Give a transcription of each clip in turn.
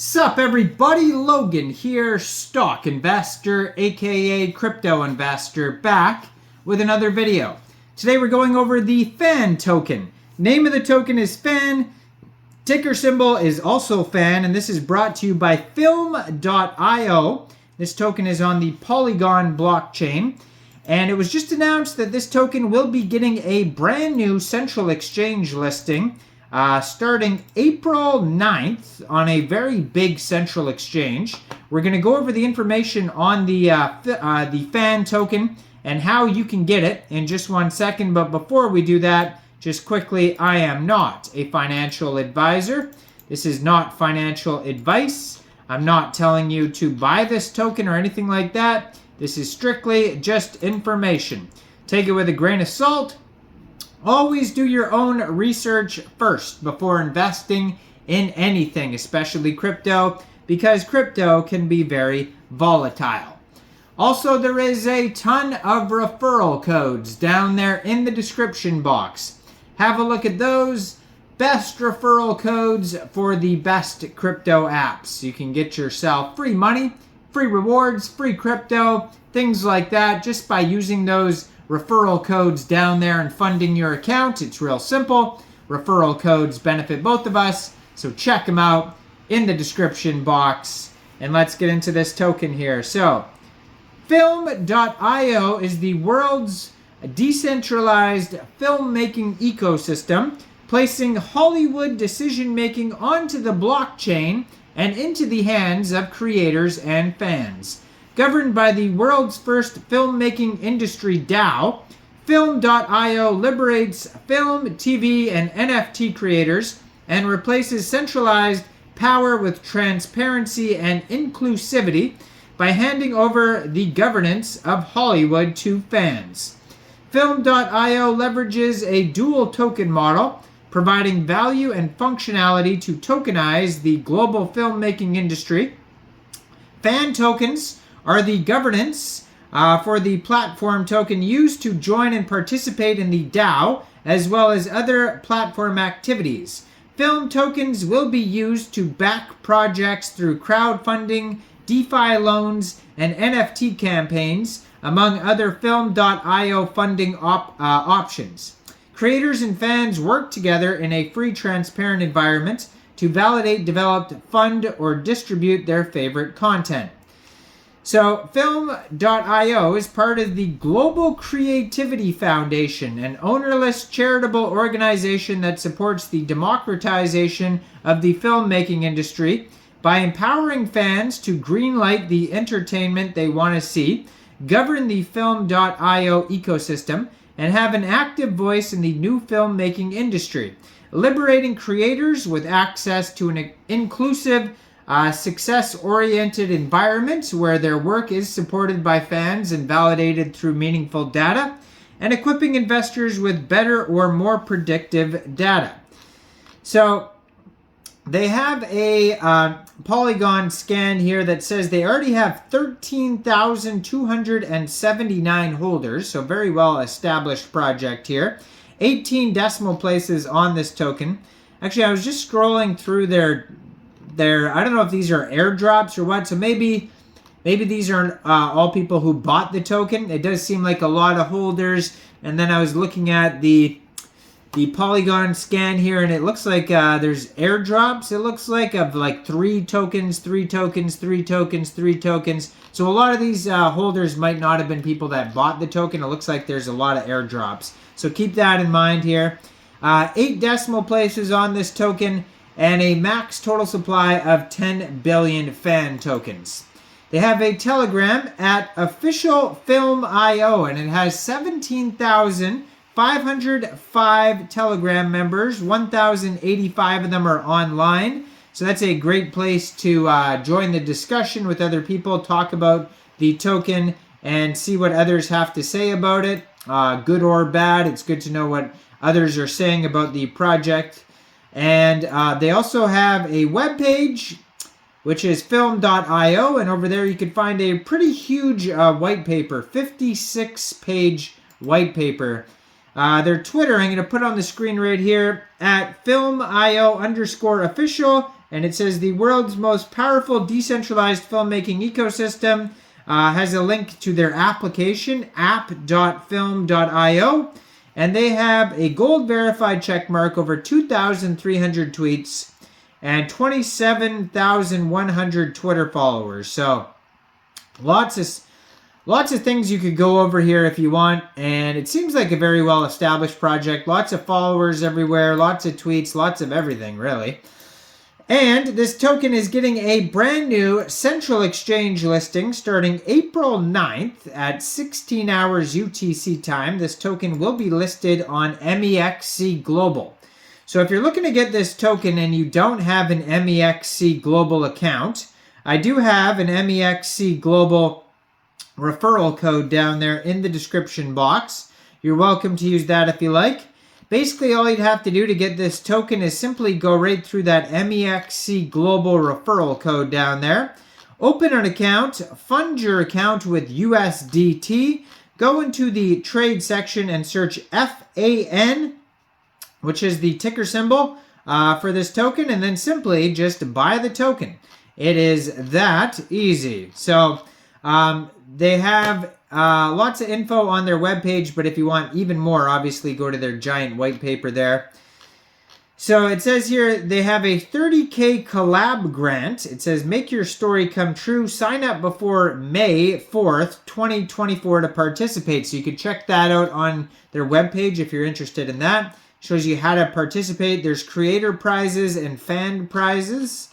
Sup everybody, Logan here, stock investor aka crypto investor, back with another video. Today we're going over the FAN token. Name of the token is FAN, ticker symbol is also FAN, and this is brought to you by Film.io. This token is on the Polygon blockchain, and it was just announced that this token will be getting a brand new central exchange listing starting April 9th on a very big central exchange. We're going to go over the information on the FAN token and how you can get it in just 1 second. But before we do that, just quickly, I am not a financial advisor. This is not financial advice. I'm not telling you to buy this token or anything like that. This is strictly just information. Take it with a grain of salt. Always do your own research first before investing in anything, especially crypto, because crypto can be very volatile. Also, there is a ton of referral codes down there in the description box. Have a look at those. Best referral codes for the best crypto apps. You can get yourself free money, free rewards, free crypto, things like that just by using those referral codes down there and funding your account. It's real simple. Referral codes benefit both of us, so check them out in the description box. And let's get into this token here. So, Film.io is the world's decentralized filmmaking ecosystem, placing Hollywood decision-making onto the blockchain and into the hands of creators and fans. Governed by the world's first filmmaking industry DAO, Film.io liberates film, TV, and NFT creators and replaces centralized power with transparency and inclusivity by handing over the governance of Hollywood to fans. Film.io leverages a dual token model, providing value and functionality to tokenize the global filmmaking industry. Fan tokens are the governance for the platform token used to join and participate in the DAO, as well as other platform activities. Film tokens will be used to back projects through crowdfunding, DeFi loans, and NFT campaigns, among other Film.io funding options. Creators and fans work together in a free, transparent environment to validate, develop, fund, or distribute their favorite content. So, Film.io is part of the Global Creativity Foundation, an ownerless charitable organization that supports the democratization of the filmmaking industry by empowering fans to greenlight the entertainment they want to see, govern the Film.io ecosystem, and have an active voice in the new filmmaking industry, liberating creators with access to an inclusive, success-oriented environment where their work is supported by fans and validated through meaningful data, and equipping investors with better or more predictive data. So they have a Polygon scan here that says they already have 13,279 holders, so very well established project here. 18 decimal places on this token. Actually, I was just scrolling through their I don't know if these are airdrops or what, so maybe these are all people who bought the token. It does seem like a lot of holders. And then I was looking at the Polygon scan here, and it looks like there's airdrops, it looks like, of like 3 tokens, 3 tokens, 3 tokens, 3 tokens. So a lot of these holders might not have been people that bought the token. It looks like there's a lot of airdrops. So keep that in mind here. 8 decimal places on this token, and a max total supply of 10 billion FAN tokens. They have a Telegram at Official Film.io, and it has 17,505 Telegram members. 1,085 of them are online. So that's a great place to join the discussion with other people, talk about the token, and see what others have to say about it. Good or bad, it's good to know what others are saying about the project. And they also have a web page, which is film.io, and over there you can find a pretty huge white paper, 56-page white paper. Their Twitter, I'm going to put on the screen right here, at filmio_official. And it says the world's most powerful decentralized filmmaking ecosystem. Has a link to their application, app.film.io. And they have a gold verified check mark, over 2,300 tweets, and 27,100 Twitter followers. So lots of things you could go over here if you want. And it seems like a very well established project. Lots of followers everywhere, lots of tweets, lots of everything, really. And this token is getting a brand new central exchange listing starting April 9th at 16 hours UTC time. This token will be listed on MEXC Global. So if you're looking to get this token and you don't have an MEXC Global account, I do have an MEXC Global referral code down there in the description box. You're welcome to use that if you like. Basically, all you'd have to do to get this token is simply go right through that MEXC Global referral code down there. Open an account, fund your account with USDT, go into the trade section and search FAN, which is the ticker symbol for this token, and then simply just buy the token. It is that easy. So they have lots of info on their webpage, but if you want even more, obviously go to their giant white paper there. So it says here they have a 30K collab grant. It says make your story come true. Sign up before May 4th, 2024 to participate. So you can check that out on their webpage if you're interested in that. Shows you how to participate. There's creator prizes and fan prizes.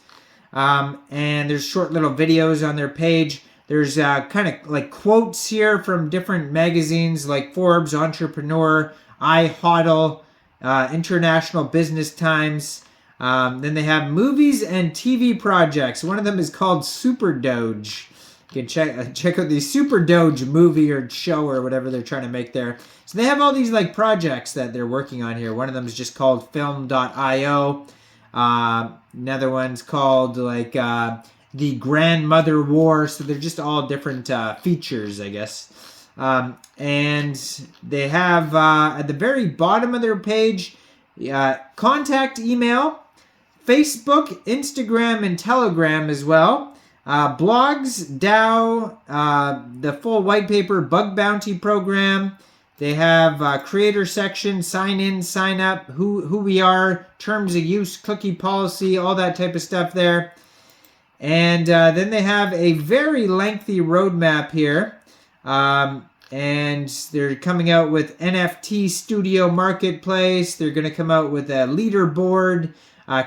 And there's short little videos on their page. There's kind of like quotes here from different magazines like Forbes, Entrepreneur, iHodl, International Business Times. Then they have movies and TV projects. One of them is called Super Doge. You can check out the Super Doge movie or show or whatever they're trying to make there. So they have all these like projects that they're working on here. One of them is just called Film.io. Another one's called like the Grandmother War. So they're just all different features, I guess. And they have at the very bottom of their page, contact email, Facebook, Instagram, and Telegram as well. Blogs, DAO, the full white paper, bug bounty program. They have creator section, sign in, sign up, who we are, terms of use, cookie policy, all that type of stuff there. And then they have a very lengthy roadmap here. And they're coming out with NFT Studio Marketplace. They're going to come out with a leaderboard,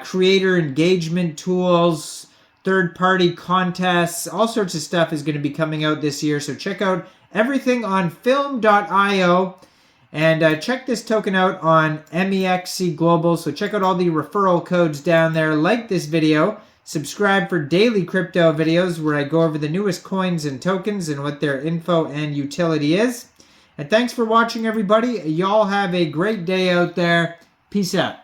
creator engagement tools, third-party contests. All sorts of stuff is going to be coming out this year. So check out everything on film.io. And check this token out on MEXC Global. So check out all the referral codes down there. Like this video. Subscribe for daily crypto videos where I go over the newest coins and tokens and what their info and utility is. And thanks for watching, everybody. Y'all have a great day out there. Peace out.